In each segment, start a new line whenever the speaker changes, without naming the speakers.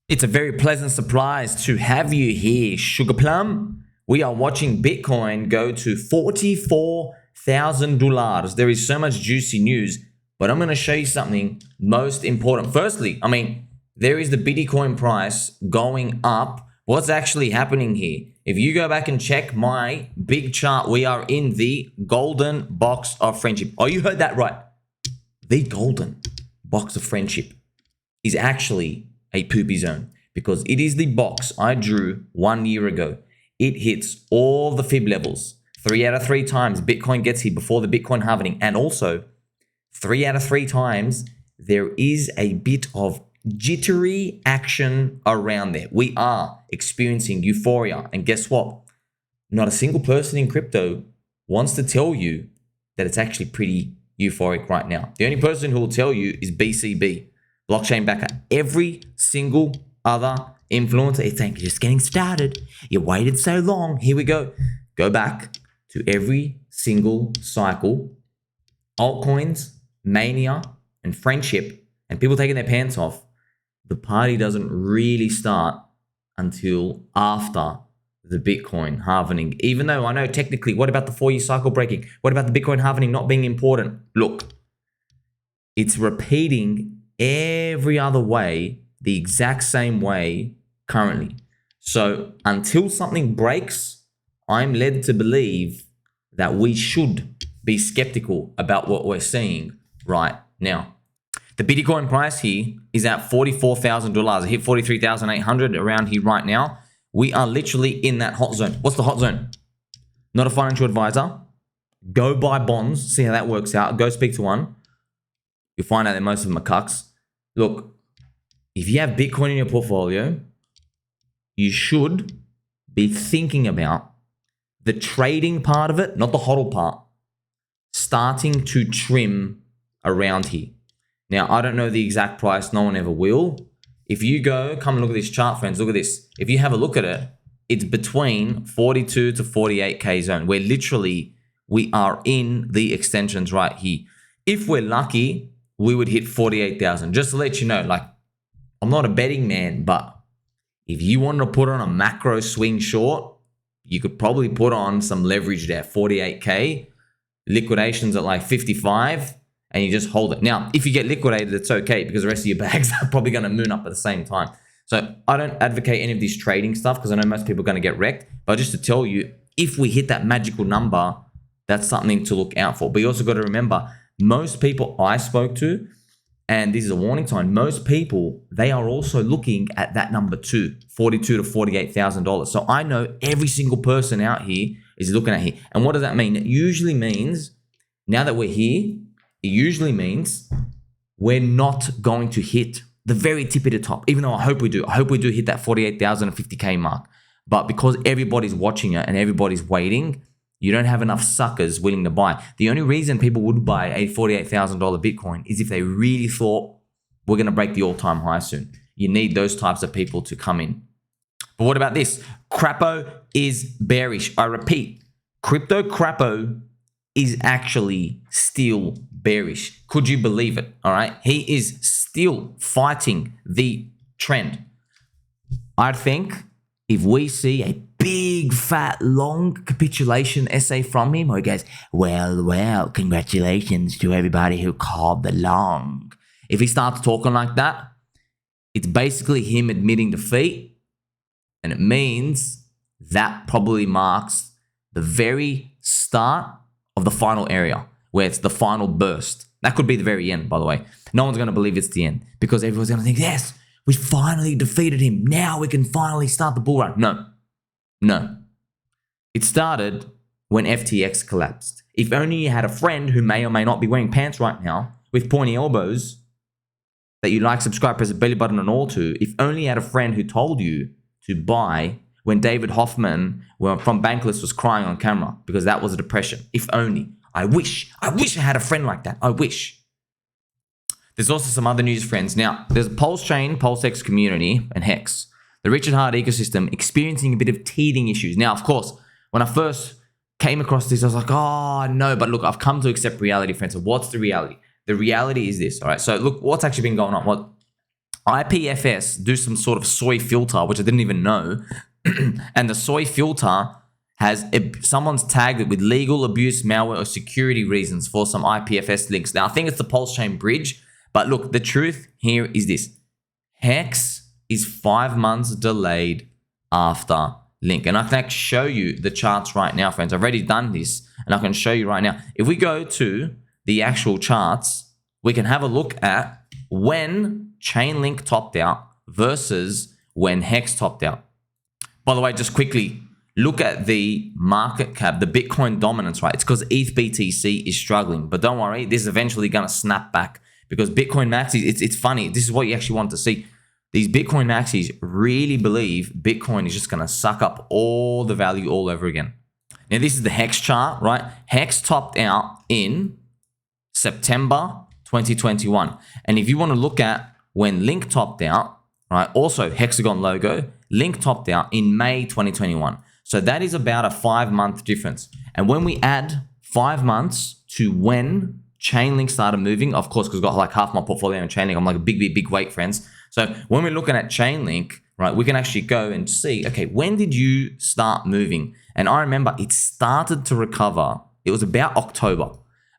It's a very pleasant surprise to have you here, Sugar Plum. We are watching Bitcoin go to $44,000. There is so much juicy news, but I'm going to show you something most important. Firstly, there is the Bitcoin price going up. What's actually happening here? If you go back and check my big chart, we are in the golden box of friendship. Oh, you heard that right. The golden box of friendship is actually a poopy zone because it is the box I drew 1 year ago. It hits all the fib levels. 3 out of 3 times Bitcoin gets here before the Bitcoin halvening. And also 3 out of 3 times there is a bit of jittery action around there. We are experiencing euphoria. And guess what? Not a single person in crypto wants to tell you that it's actually pretty euphoric right now. The only person who will tell you is BCB, blockchain backer. Every single other influencer is saying, just getting started. You waited so long. Here we go. Go back to every single cycle. Altcoins, mania, and friendship, and people taking their pants off. The party doesn't really start until after the Bitcoin halvening. Even though I know technically, what about the 4-year cycle breaking? What about the Bitcoin halvening not being important? Look, it's repeating every other way, the exact same way currently. So until something breaks, I'm led to believe that we should be skeptical about what we're seeing right now. The Bitcoin price here is at $44,000. It hit 43,800 around here right now. We are literally in that hot zone. What's the hot zone? Not a financial advisor. Go buy bonds. See how that works out. Go speak to one. You'll find out that most of them are cucks. Look, if you have Bitcoin in your portfolio, you should be thinking about the trading part of it, not the hodl part, starting to trim around here. Now, I don't know the exact price. No one ever will. If you go, come and look at this chart, friends. Look at this. If you have a look at it, it's between 42 to 48K zone, where literally we are in the extensions right here. If we're lucky, we would hit 48,000. Just to let you know, like, I'm not a betting man, but if you wanted to put on a macro swing short, you could probably put on some leverage there, 48K, liquidations at like 55, and you just hold it. Now, if you get liquidated, it's okay because the rest of your bags are probably going to moon up at the same time. So I don't advocate any of this trading stuff because I know most people are going to get wrecked. But just to tell you, if we hit that magical number, that's something to look out for. But you also got to remember, most people I spoke to, and this is a warning sign, most people, they are also looking at that number too, $42,000 to $48,000. So I know every single person out here is looking at here. And what does that mean? It usually means, now that we're here, it usually means we're not going to hit the very tip of the top, even though I hope we do. I hope we do hit that 48,000 and 50K mark. But because everybody's watching it and everybody's waiting, you don't have enough suckers willing to buy. The only reason people would buy a $48,000 Bitcoin is if they really thought we're going to break the all-time high soon. You need those types of people to come in. But what about this? Crapo is bearish. I repeat, crypto Crapo is actually still bearish. Could you believe it? All right. He is still fighting the trend. I think if we see a big, fat, long capitulation essay from him, or he goes, well, congratulations to everybody who called the long. If he starts talking like that, it's basically him admitting defeat. And it means that probably marks the very start of the final area, where it's the final burst. That could be the very end, by the way. No one's going to believe it's the end because everyone's going to think, yes, we finally defeated him. Now we can finally start the bull run. No. It started when FTX collapsed. If only you had a friend who may or may not be wearing pants right now with pointy elbows that you like, subscribe, press the belly button and all to. If only you had a friend who told you to buy when David Hoffman from Bankless was crying on camera because that was a depression. If only. I wish I had a friend like that. I wish. There's also some other news, friends. Now, there's PulseChain, PulseX community, and Hex. The Richard Heart ecosystem experiencing a bit of teething issues. Now, of course, when I first came across this, I was like, oh, no. But look, I've come to accept reality, friends. So what's the reality? The reality is this, all right? So look, what's actually been going on? What IPFS do some sort of soy filter, which I didn't even know. And the soy filter has someone's tagged it with legal abuse, malware, or security reasons for some IPFS links. Now, I think it's the PulseChain bridge, but look, the truth here is this. Hex is 5 months delayed after link. And I can actually show you the charts right now, friends. I've already done this, and I can show you right now. If we go to the actual charts, we can have a look at when ChainLink topped out versus when Hex topped out. By the way, just quickly, look at the market cap, the Bitcoin dominance, right? It's because ETH BTC is struggling. But don't worry, this is eventually going to snap back because Bitcoin maxis, it's funny. This is what you actually want to see. These Bitcoin maxis really believe Bitcoin is just going to suck up all the value all over again. Now, this is the Hex chart, right? Hex topped out in September 2021. And if you want to look at when Link topped out, right? Also, hexagon logo, Link topped out in May 2021. So that is about a 5-month difference. And when we add 5 months to when ChainLink started moving, of course, because I've got like half my portfolio in ChainLink, I'm like a big weight, friends. So when we're looking at ChainLink, right, we can actually go and see, okay, when did you start moving? And I remember it started to recover. It was about October.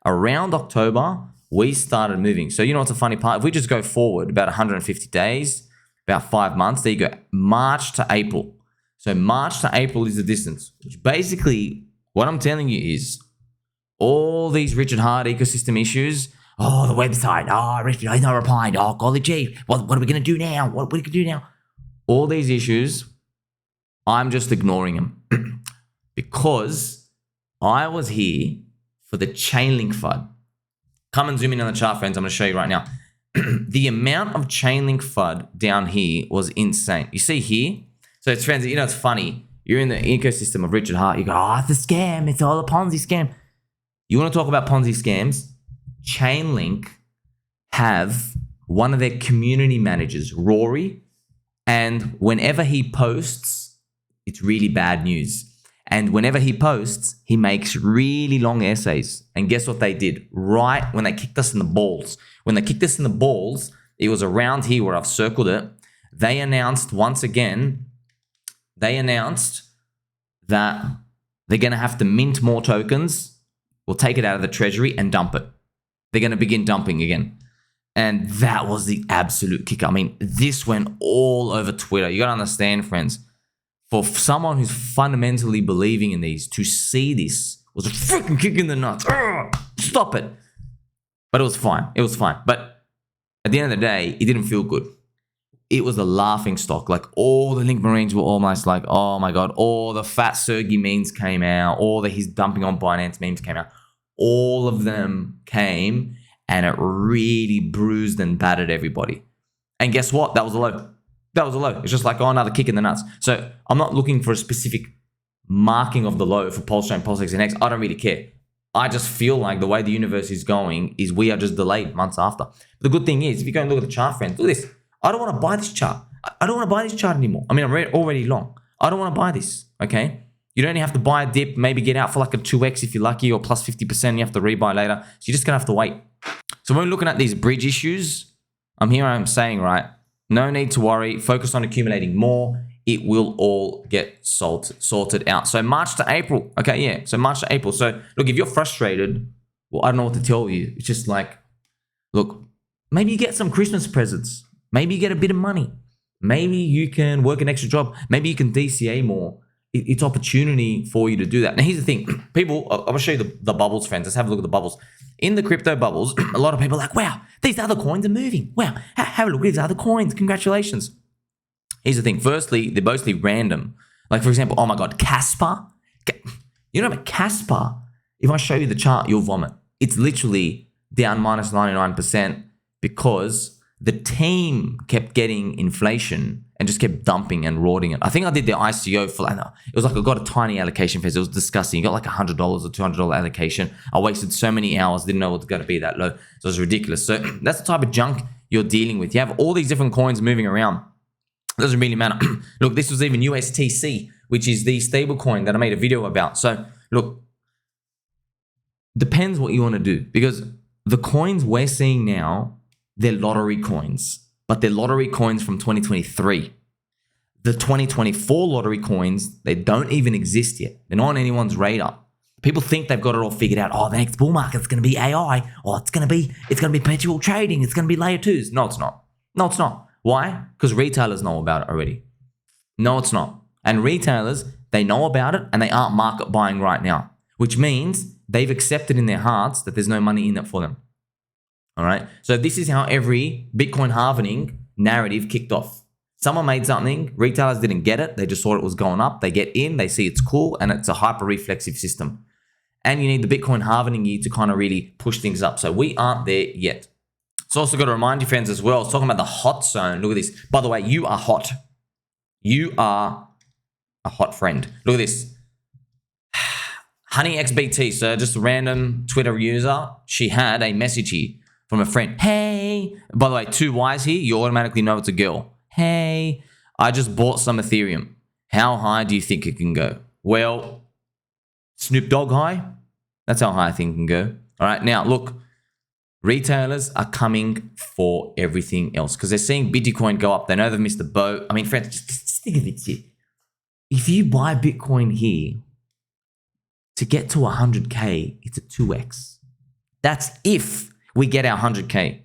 Around October, we started moving. So you know what's a funny part? If we just go forward about 150 days, about 5 months, there you go, March to April. So March to April is the distance, which basically what I'm telling you is all these Richard Hart ecosystem issues. Oh, the website. Oh, Richard, he's not replying. Oh, golly gee, what are we going to do now? What are we going to do now? All these issues, I'm just ignoring them because I was here for the ChainLink FUD. Come and zoom in on the chart, friends. I'm going to show you right now. The amount of ChainLink FUD down here was insane. You see here? So it's, friends, you know, it's funny. You're in the ecosystem of Richard Hart. You go, oh, it's a scam. It's all a Ponzi scam. You want to talk about Ponzi scams? ChainLink have one of their community managers, Rory, and whenever he posts, it's really bad news. And whenever he posts, he makes really long essays. And guess what they did? Right when they kicked us in the balls. When they kicked us in the balls, it was around here where I've circled it. They announced once again, they announced that they're going to have to mint more tokens. We'll take it out of the treasury and dump it. They're going to begin dumping again. And that was the absolute kicker. I mean, this went all over Twitter. You got to understand, friends, for someone who's fundamentally believing in these, to see this was a freaking kick in the nuts. Stop it. But it was fine. It was fine. But at the end of the day, it didn't feel good. It was a laughing stock. Like all the Link Marines were almost like, oh my God, all the fat Sergey memes came out, all the he's dumping on Binance memes came out. All of them came and it really bruised and battered everybody. And guess what? That was a low. That was a low. It's just like, oh, another kick in the nuts. So I'm not looking for a specific marking of the low for PulseChain, PulseX, and X. I don't really care. I just feel like the way the universe is going is we are just delayed months after. But the good thing is, if you go and look at the chart, friends, look at this. I don't want to buy this chart. I don't want to buy this chart anymore. I mean, I'm already long. I don't want to buy this, okay? You don't have to buy a dip, maybe get out for like a 2x if you're lucky, or plus 50%, you have to rebuy later. So you're just going to have to wait. So when we're looking at these bridge issues, I'm saying, right, no need to worry. Focus on accumulating more. It will all get sorted out. So March to April. Okay, yeah. So March to April. So look, if you're frustrated, well, I don't know what to tell you. It's just like, look, maybe you get some Christmas presents. Maybe you get a bit of money. Maybe you can work an extra job. Maybe you can DCA more. It's opportunity for you to do that. Now, here's the thing. People, I'll show you the bubbles, friends. Let's have a look at the bubbles. In the crypto bubbles, a lot of people are like, wow, these other coins are moving. Wow, have a look at these other coins. Congratulations. Here's the thing. Firstly, they're mostly random. Like, for example, oh my God, Casper. You know about Casper? If I show you the chart, you'll vomit. It's literally down minus 99% because the team kept getting inflation and just kept dumping and rorting it. I think I did the ICO for, it was like I got a tiny allocation phase. It was disgusting. You got like $100 or $200 allocation. I wasted so many hours, didn't know it was going to be that low. So it was ridiculous. So that's the type of junk you're dealing with. You have all these different coins moving around. It doesn't really matter. Look, this was even USTC, which is the stable coin that I made a video about. So look, depends what you want to do, because the coins we're seeing now, they're lottery coins. but they're lottery coins from 2023. The 2024 lottery coins, they don't even exist yet. They're not on anyone's radar. People think they've got it all figured out. Oh, the next bull market's going to be AI. Oh, it's going to be perpetual trading. It's going to be layer twos. No, it's not. No, it's not. Why? Because retailers know about it already. No, it's not. And retailers, they know about it and they aren't market buying right now, which means they've accepted in their hearts that there's no money in it for them. All right. So this is how every Bitcoin halvening narrative kicked off. Someone made something, retailers didn't get it. They just thought it was going up. They get in, they see it's cool, and it's a hyper-reflexive system. And you need the Bitcoin halvening year to kind of really push things up. So we aren't there yet. It's also got to remind you, friends, as well. It's talking about the hot zone. Look at this. By the way, you are hot. You are a hot friend. Look at this. Honey XBT, so just a random Twitter user. She had a message here from a friend. Hey. By the way, 2 Y's here. You automatically know it's a girl. Hey, I just bought some Ethereum. How high do you think it can go? Well, Snoop Dogg high. That's how high I think it can go. All right. Now, look, retailers are coming for everything else because they're seeing Bitcoin go up. They know they've missed the boat. I mean, friends, just think of it here. If you buy Bitcoin here to get to 100K, it's a 2x. That's if we get our 100K.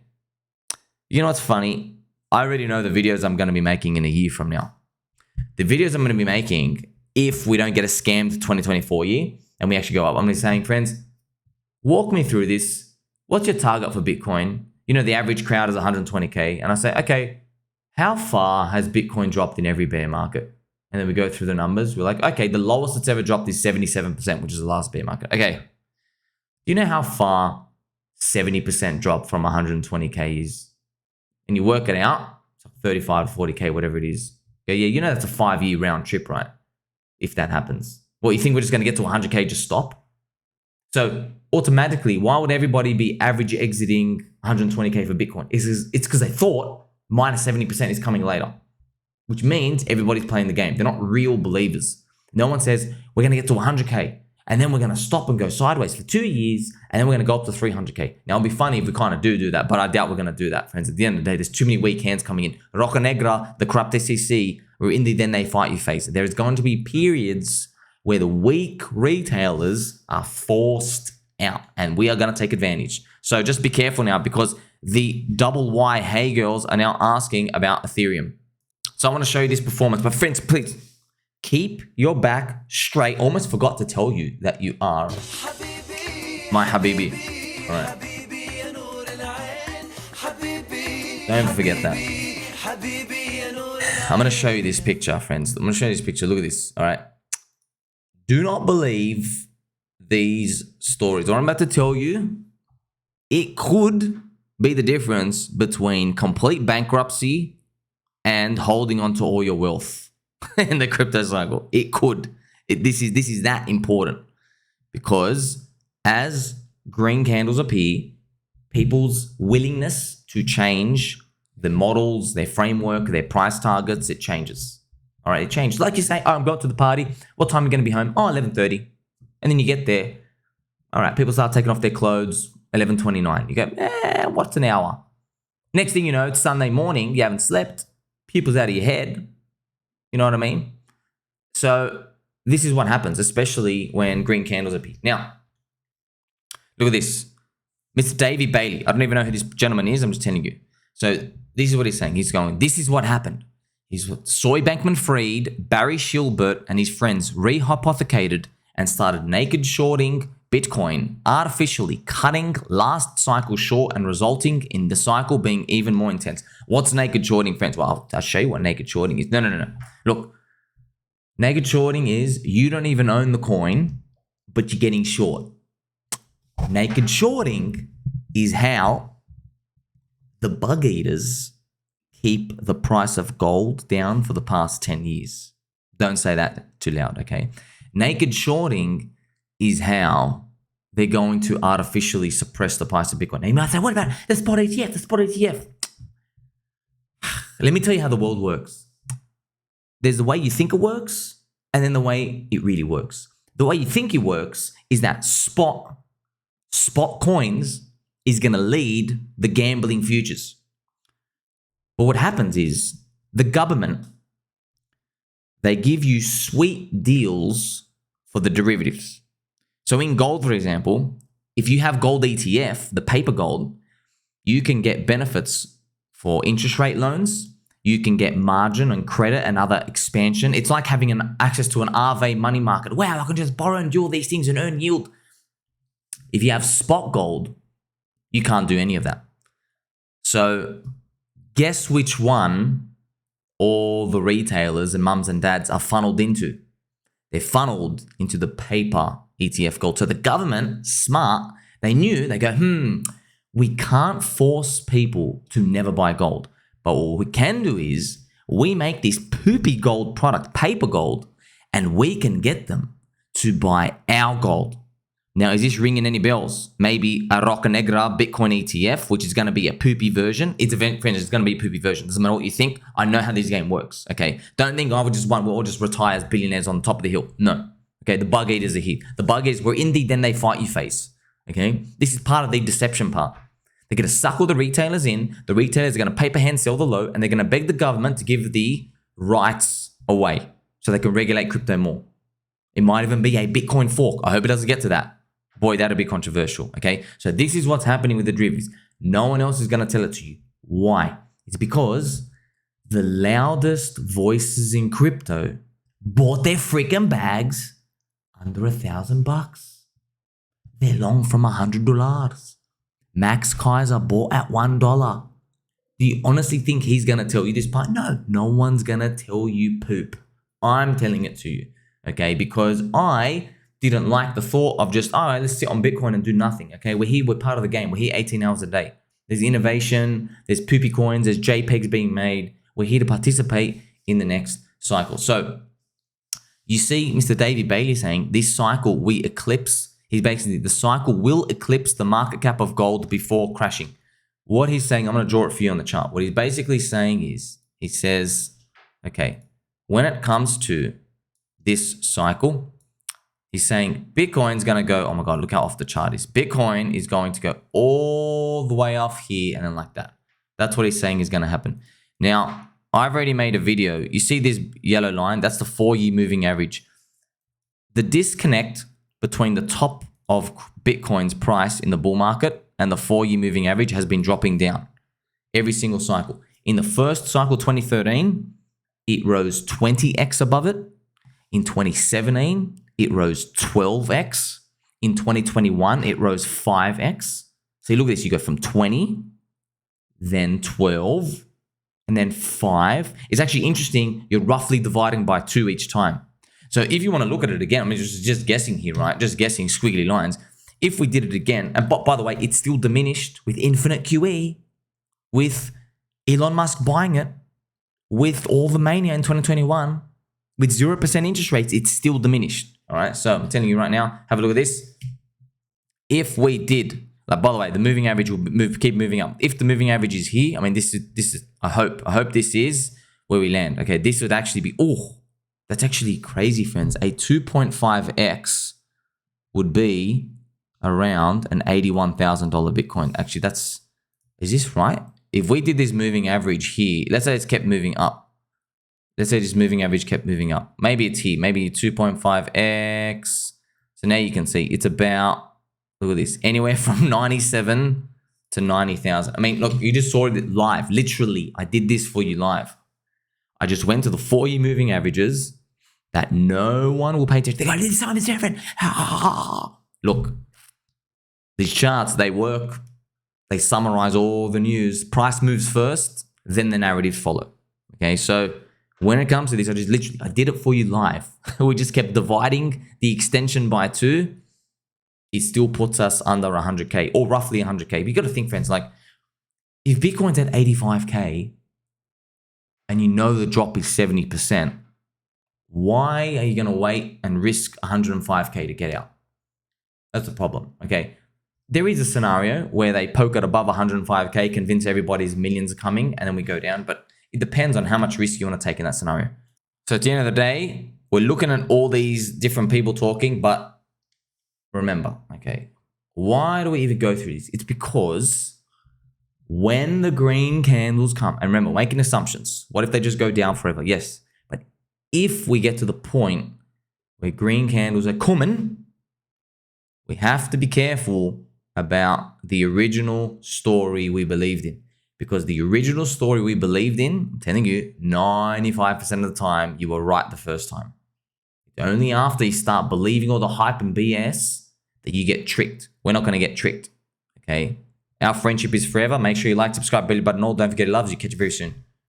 You know what's funny? I already know the videos I'm going to be making in a year from now. The videos I'm going to be making, if we don't get a scammed 2024 year and we actually go up, I'm going to be saying, friends, walk me through this. What's your target for Bitcoin? You know, the average crowd is 120K. And I say, okay, how far has Bitcoin dropped in every bear market? And then we go through the numbers. We're like, okay, the lowest it's ever dropped is 77%, which is the last bear market. Okay. Do you know how far 70% drop from 120K is? And you work it out, it's like 35 to 40K, whatever it is. Yeah, you know that's a 5-year round trip, right? If that happens. Well, you think we're just going to get to 100K, just stop? So automatically, why would everybody be average exiting 120K for Bitcoin? It's because they thought minus 70% is coming later, which means everybody's playing the game. They're not real believers. No one says, we're going to get to 100K. And then we're going to stop and go sideways for 2 years. And then we're going to go up to 300K. Now, it'll be funny if we kind of do that, but I doubt we're going to do that, friends. At the end of the day, there's too many weak hands coming in. Roca Negra, the corrupt SEC, we're in the then they fight you phase. There is going to be periods where the weak retailers are forced out, and we are going to take advantage. So just be careful now because the double Y hey girls are now asking about Ethereum. So I want to show you this performance. But friends, please, keep your back straight. Almost forgot to tell you that you are my Habibi. All right. Don't forget that. I'm going to show you this picture, friends. I'm going to show you this picture. Look at this. All right. Do not believe these stories. What I'm about to tell you, it could be the difference between complete bankruptcy and holding on to all your wealth in the crypto cycle. It could. This is that important because as green candles appear, people's willingness to change the models, their framework, their price targets, it changes. All right, it changes. Like you say, oh, I'm going to the party. What time are you going to be home? Oh, 11:30. And then you get there. All right, people start taking off their clothes, 11:29. You go, what's an hour? Next thing you know, it's Sunday morning. You haven't slept. Pupils out of your head. You know what I mean? So this is what happens, especially when green candles appear. Now, look at this. Mr. Davey Bailey. I don't even know who this gentleman is. I'm just telling you. So this is what he's saying. He's going, this is what happened. He's Soy Bankman-Fried, Barry Shilbert, and his friends rehypothecated and started naked shorting Bitcoin, artificially cutting last cycle short and resulting in the cycle being even more intense. What's naked shorting, friends? Well, I'll show you what naked shorting is. No. Look, naked shorting is you don't even own the coin, but you're getting short. Naked shorting is how the bug eaters keep the price of gold down for the past 10 years. Don't say that too loud, okay? Naked shorting is how they're going to artificially suppress the price of Bitcoin. Now you might say, what about the spot ETF, the spot ETF? Let me tell you how the world works. There's the way you think it works, and then the way it really works. The way you think it works is that spot coins is going to lead the gambling futures. But what happens is the government, they give you sweet deals for the derivatives. So in gold, for example, if you have gold ETF, the paper gold, you can get benefits for interest rate loans. You can get margin and credit and other expansion. It's like having access to an RV money market. Wow, I can just borrow and do all these things and earn yield. If you have spot gold, you can't do any of that. So guess which one all the retailers and mums and dads are funneled into? They're funneled into the paper ETF gold. So the government, smart, they knew, they go, we can't force people to never buy gold. But what we can do is we make this poopy gold product, paper gold, and we can get them to buy our gold. Now, is this ringing any bells? Maybe a Roca Negra Bitcoin ETF, which is going to be a poopy version. It's going to be a poopy version. Doesn't matter what you think. I know how this game works, okay? Don't think, we'll all just retire as billionaires on top of the hill. No, okay? The bug eaters are here. The bug eaters were in the then they fight you phase, okay? This is part of the deception part. They're going to suckle the retailers in. The retailers are going to paper hand sell the low, and they're going to beg the government to give the rights away so they can regulate crypto more. It might even be a Bitcoin fork. I hope it doesn't get to that. Boy, that'd be controversial, okay? So this is what's happening with the derivatives. No one else is going to tell it to you. Why? It's because the loudest voices in crypto bought their freaking bags under $1,000. They're long from $100. Max Kaiser bought at $1. Do you honestly think he's going to tell you this part? No, no one's going to tell you poop. I'm telling it to you, okay? Because I didn't like the thought of just, all right, let's sit on Bitcoin and do nothing, okay? We're here, we're part of the game. We're here 18 hours a day. There's innovation, there's poopy coins, there's JPEGs being made. We're here to participate in the next cycle. So you see Mr. David Bailey saying this cycle we eclipse. He's basically, the cycle will eclipse the market cap of gold before crashing. What he's saying, I'm going to draw it for you on the chart. What he's basically saying is, he says, okay, when it comes to this cycle, he's saying Bitcoin's going to go, oh my God, look how off the chart is. Bitcoin is going to go all the way off here and then like that. That's what he's saying is going to happen. Now, I've already made a video. You see this yellow line? That's the 4-year moving average. The disconnect between the top of Bitcoin's price in the bull market and the 4-year moving average has been dropping down every single cycle. In the first cycle, 2013, it rose 20x above it. In 2017, it rose 12x. In 2021, it rose 5x. So you look at this, you go from 20, then 12, and then 5. It's actually interesting. You're roughly dividing by 2 each time. So if you want to look at it again, I mean, just guessing here, right? Just guessing squiggly lines. If we did it again, and by the way, it's still diminished with infinite QE, with Elon Musk buying it, with all the mania in 2021, with 0% interest rates, it's still diminished. All right. So I'm telling you right now, have a look at this. If we did, like, by the way, the moving average will keep moving up. If the moving average is here, I mean, this is, I hope this is where we land. Okay. This would actually be, oh, that's actually crazy, friends. A 2.5x would be around an $81,000 Bitcoin. Actually, is this right? If we did this moving average here, let's say it's kept moving up. Let's say this moving average kept moving up. Maybe it's here, maybe 2.5x. So now you can see it's about, look at this, anywhere from 97 to 90,000. I mean, look, you just saw it live. Literally, I did this for you live. I just went to the 4-year moving averages that no one will pay attention. They go, this time is different. Look, these charts, they work. They summarize all the news. Price moves first, then the narratives follow. Okay, so when it comes to this, I did it for you live. We just kept dividing the extension by 2. It still puts us under 100K or roughly 100K. But you got to think, friends, like if Bitcoin's at 85K and you know the drop is 70%, why are you going to wait and risk 105K to get out? That's the problem. Okay. There is a scenario where they poke it above 105K, convince everybody's millions are coming, and then we go down. But it depends on how much risk you want to take in that scenario. So at the end of the day, we're looking at all these different people talking, but remember, okay, why do we even go through this? It's because when the green candles come, and remember, making assumptions. What if they just go down forever? Yes. But if we get to the point where green candles are coming, we have to be careful about the original story we believed in. Because the original story we believed in, I'm telling you, 95% of the time, you were right the first time. It's only after you start believing all the hype and BS that you get tricked. We're not going to get tricked. Okay? Our friendship is forever. Make sure you like, subscribe, bell button all. Don't forget he loves you. Catch you very soon.